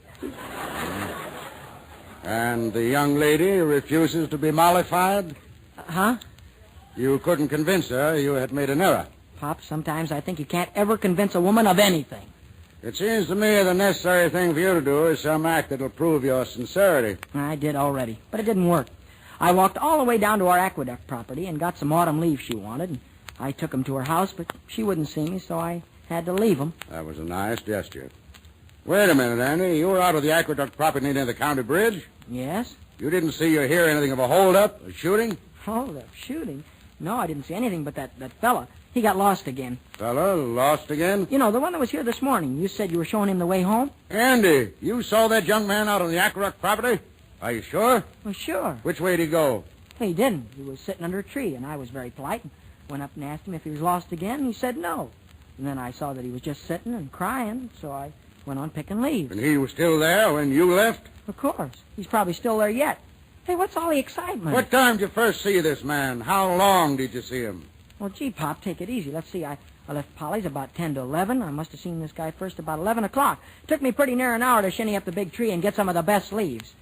And the young lady refuses to be mollified? Huh? You couldn't convince her you had made an error. Pop, sometimes I think you can't ever convince a woman of anything. It seems to me the necessary thing for you to do is some act that'll prove your sincerity. I did already, but it didn't work. I walked all the way down to our aqueduct property and got some autumn leaves she wanted, and I took them to her house, but she wouldn't see me, so I had to leave them. That was a nice gesture. Wait a minute, Andy. You were out of the aqueduct property near the county bridge? Yes? You didn't see or hear anything of a holdup, a shooting? Hold up, shooting? No, I didn't see anything but that fella. He got lost again. Fella lost again? You know, the one that was here this morning. You said you were showing him the way home? Andy, you saw that young man out on the aqueduct property? Are you sure? Well, sure. Which way did he go? He didn't. He was sitting under a tree, and I was very polite and went up and asked him if he was lost again, and he said no. And then I saw that he was just sitting and crying, so I went on picking leaves. And he was still there when you left? Of course. He's probably still there yet. Hey, what's all the excitement? What time did you first see this man? How long did you see him? Well, gee, Pop, take it easy. Let's see, I left Polly's about 10 to 11. I must have seen this guy first about 11 o'clock. Took me pretty near an hour to shinny up the big tree and get some of the best leaves.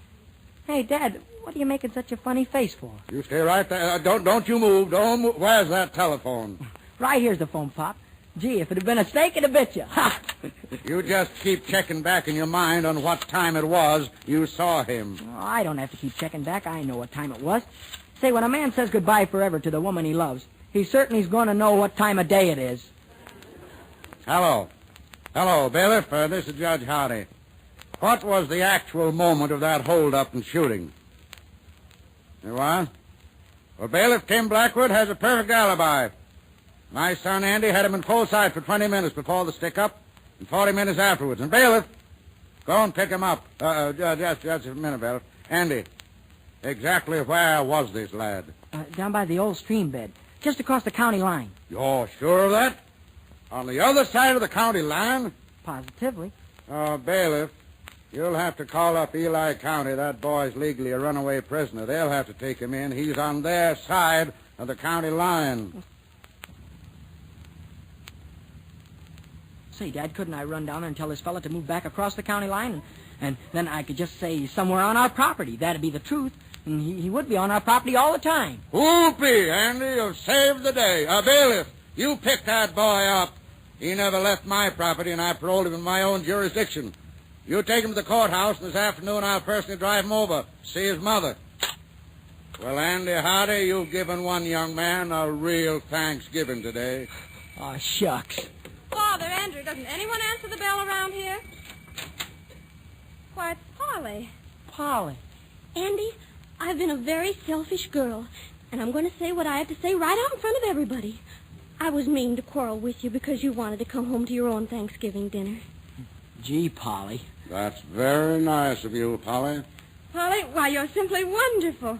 Hey, Dad, what are you making such a funny face for? You stay right there. Don't you move. Don't move. Where's that telephone? Right here's the phone, Pop. Gee, if it had been a snake, it'd have bit you. Ha! You just keep checking back in your mind on what time it was you saw him. Oh, I don't have to keep checking back. I know what time it was. Say, when a man says goodbye forever to the woman he loves, he certainly's going to know what time of day it is. Hello. Hello, bailiff. This is Judge Hardy. What was the actual moment of that hold-up and shooting? You are? Well, Bailiff Tim Blackwood has a perfect alibi. My son Andy had him in full sight for 20 minutes before the stick-up and 40 minutes afterwards. And Bailiff, go and pick him up. Just a minute, Bailiff. Andy, exactly where was this lad? Down by the old stream bed, just across the county line. You're sure of that? On the other side of the county line? Positively. Bailiff, you'll have to call up Eli County. That boy's legally a runaway prisoner. They'll have to take him in. He's on their side of the county line. Say, Dad, couldn't I run down there and tell this fella to move back across the county line? And then I could just say somewhere on our property. That'd be the truth. And he would be on our property all the time. Whoopee, Andy, you've saved the day. Bailiff, you pick that boy up. He never left my property, and I paroled him in my own jurisdiction. You take him to the courthouse, and this afternoon I'll personally drive him over, see his mother. Well, Andy Hardy, you've given one young man a real Thanksgiving today. Oh, shucks. Father, Andrew, doesn't anyone answer the bell around here? Why, it's Polly. Polly. Andy, I've been a very selfish girl, and I'm going to say what I have to say right out in front of everybody. I was mean to quarrel with you because you wanted to come home to your own Thanksgiving dinner. Gee, Polly. That's very nice of you, Polly. Polly, why, you're simply wonderful.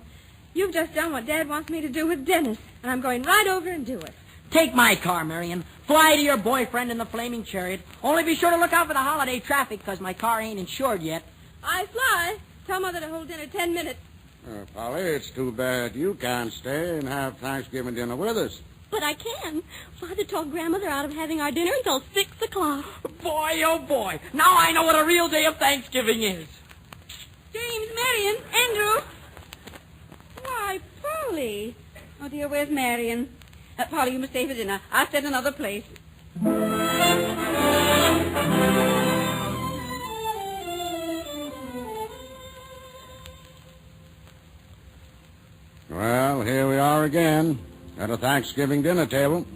You've just done what Dad wants me to do with Dennis, and I'm going right over and do it. Take my car, Marion. Fly to your boyfriend in the flaming chariot. Only be sure to look out for the holiday traffic, because my car ain't insured yet. I fly. Tell Mother to hold dinner 10 minutes. Polly, it's too bad you can't stay and have Thanksgiving dinner with us. But I can. Father talked Grandmother out of having our dinner until 6 o'clock. Boy, oh boy. Now I know what a real day of Thanksgiving is. James, Marion, Andrew. Why, Polly. Oh, dear, where's Marion? Polly, you must stay for dinner. I'll set another place. Well, here we are again at a Thanksgiving dinner table.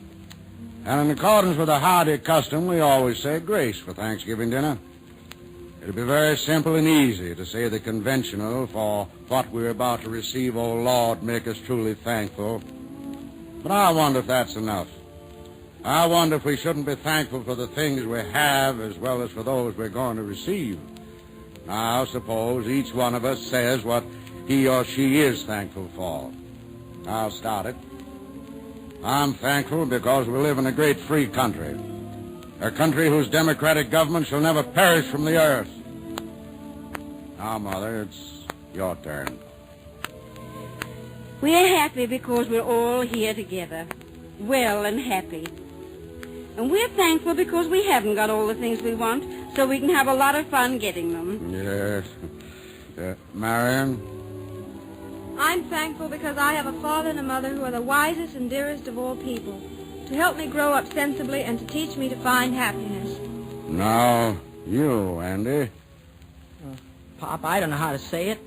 And in accordance with the Hardy custom, we always say grace for Thanksgiving dinner. It'll be very simple and easy to say the conventional for what we're about to receive. Oh, Lord, make us truly thankful. But I wonder if that's enough. I wonder if we shouldn't be thankful for the things we have as well as for those we're going to receive. Now, suppose each one of us says what he or she is thankful for. I'll start it. I'm thankful because we live in a great free country. A country whose democratic government shall never perish from the earth. Now, Mother, it's your turn. We're happy because we're all here together, well and happy. And we're thankful because we haven't got all the things we want, so we can have a lot of fun getting them. Yes. Marion? I'm thankful because I have a father and a mother who are the wisest and dearest of all people, to help me grow up sensibly and to teach me to find happiness. Now, you, Andy. Pop, I don't know how to say it.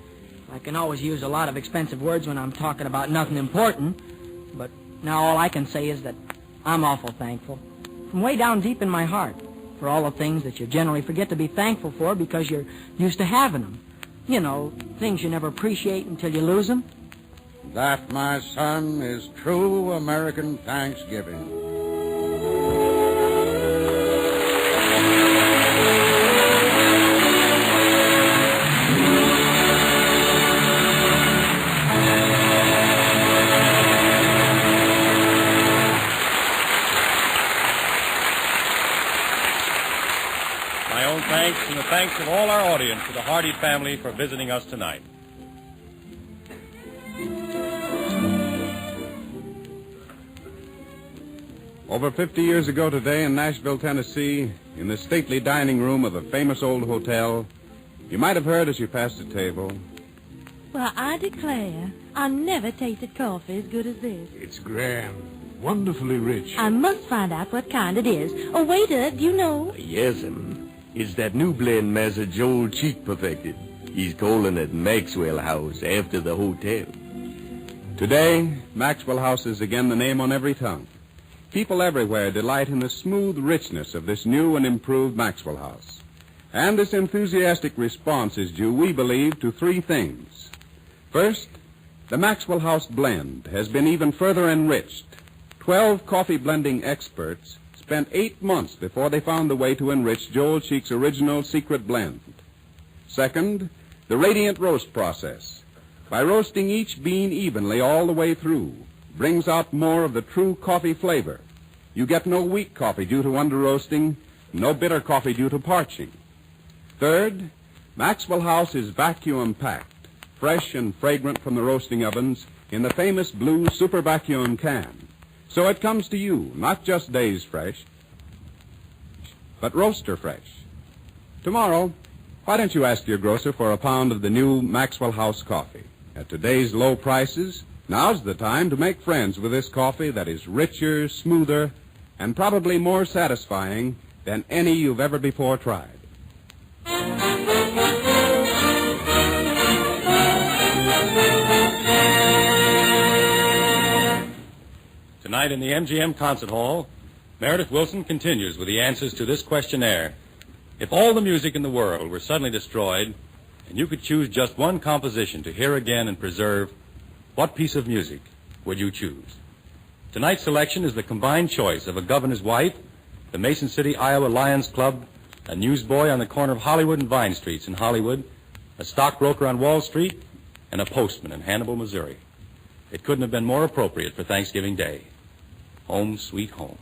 I can always use a lot of expensive words when I'm talking about nothing important. But now all I can say is that I'm awful thankful, from way down deep in my heart, for all the things that you generally forget to be thankful for because you're used to having them. You know, things you never appreciate until you lose them. That, my son, is true American Thanksgiving. My own thanks and the thanks of all our audience to the Hardy family for visiting us tonight. Over 50 years ago today in Nashville, Tennessee, in the stately dining room of a famous old hotel, you might have heard as you passed the table, Well, I declare, I never tasted coffee as good as this. It's grand. Wonderfully rich. I must find out what kind it is. Oh, waiter, do you know? Yes'm. It's that new blend Master Joel Cheek perfected. He's calling it Maxwell House after the hotel. Today, Maxwell House is again the name on every tongue. People everywhere delight in the smooth richness of this new and improved Maxwell House. And this enthusiastic response is due, we believe, to three things. First, the Maxwell House blend has been even further enriched. 12 coffee blending experts spent 8 months before they found the way to enrich Joel Cheek's original secret blend. Second, the radiant roast process. By roasting each bean evenly all the way through, brings out more of the true coffee flavor. You get no weak coffee due to under-roasting, no bitter coffee due to parching. Third, Maxwell House is vacuum-packed, fresh and fragrant from the roasting ovens in the famous blue super vacuum can. So it comes to you, not just days fresh, but roaster fresh. Tomorrow, why don't you ask your grocer for a pound of the new Maxwell House coffee? At today's low prices, now's the time to make friends with this coffee that is richer, smoother, and probably more satisfying than any you've ever before tried. Tonight in the MGM Concert Hall, Meredith Wilson continues with the answers to this questionnaire. If all the music in the world were suddenly destroyed, and you could choose just one composition to hear again and preserve, what piece of music would you choose? Tonight's selection is the combined choice of a governor's wife, the Mason City, Iowa Lions Club, a newsboy on the corner of Hollywood and Vine Streets in Hollywood, a stockbroker on Wall Street, and a postman in Hannibal, Missouri. It couldn't have been more appropriate for Thanksgiving Day. Home, sweet home.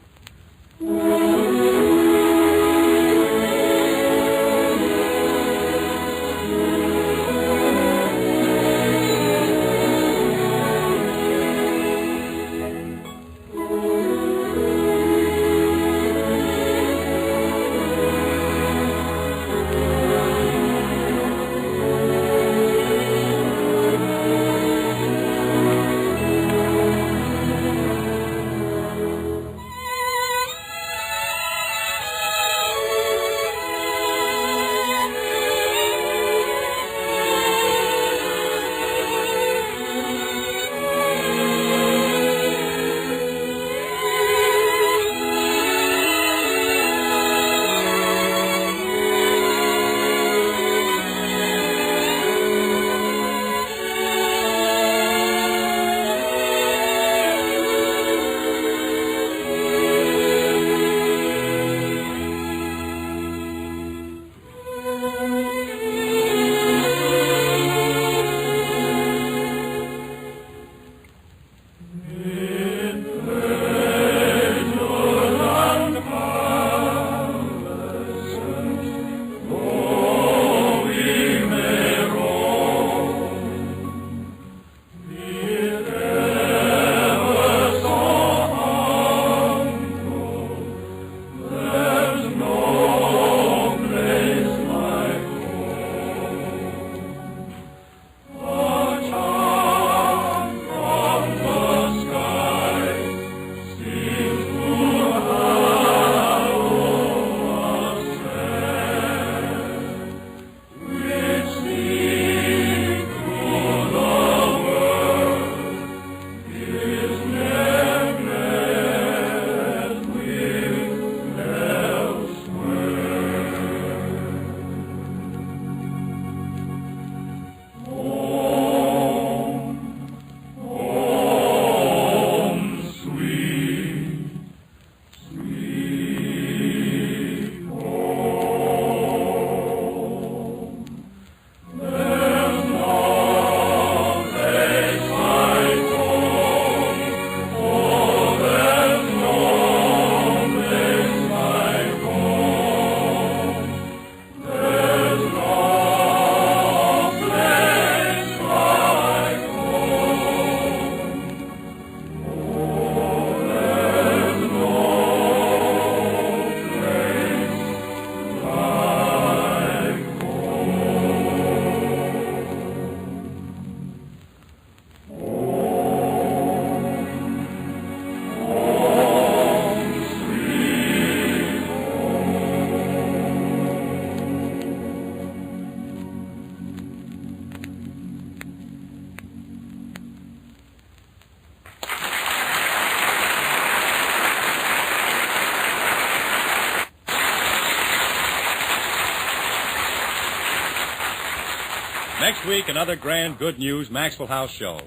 Next week, another grand Good News Maxwell House show,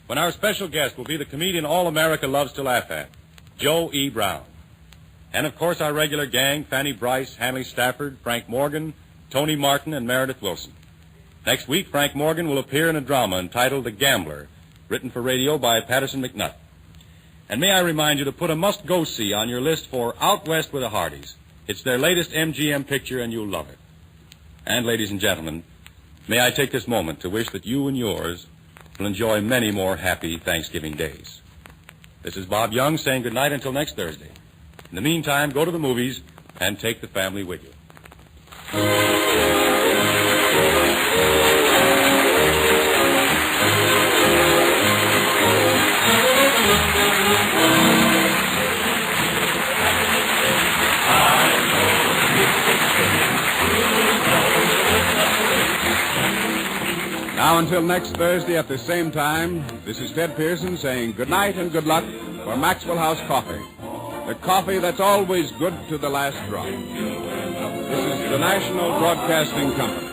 when our special guest will be the comedian all America loves to laugh at, Joe E. Brown. And, of course, our regular gang, Fanny Bryce, Hanley Stafford, Frank Morgan, Tony Martin, and Meredith Wilson. Next week, Frank Morgan will appear in a drama entitled The Gambler, written for radio by Patterson McNutt. And may I remind you to put a must-go-see on your list for Out West with the Hardys. It's their latest MGM picture, and you'll love it. And, ladies and gentlemen, may I take this moment to wish that you and yours will enjoy many more happy Thanksgiving days. This is Bob Young saying good night until next Thursday. In the meantime, go to the movies and take the family with you. Now, until next Thursday at the same time, this is Ted Pearson saying good night and good luck for Maxwell House Coffee, the coffee that's always good to the last drop. This is the National Broadcasting Company.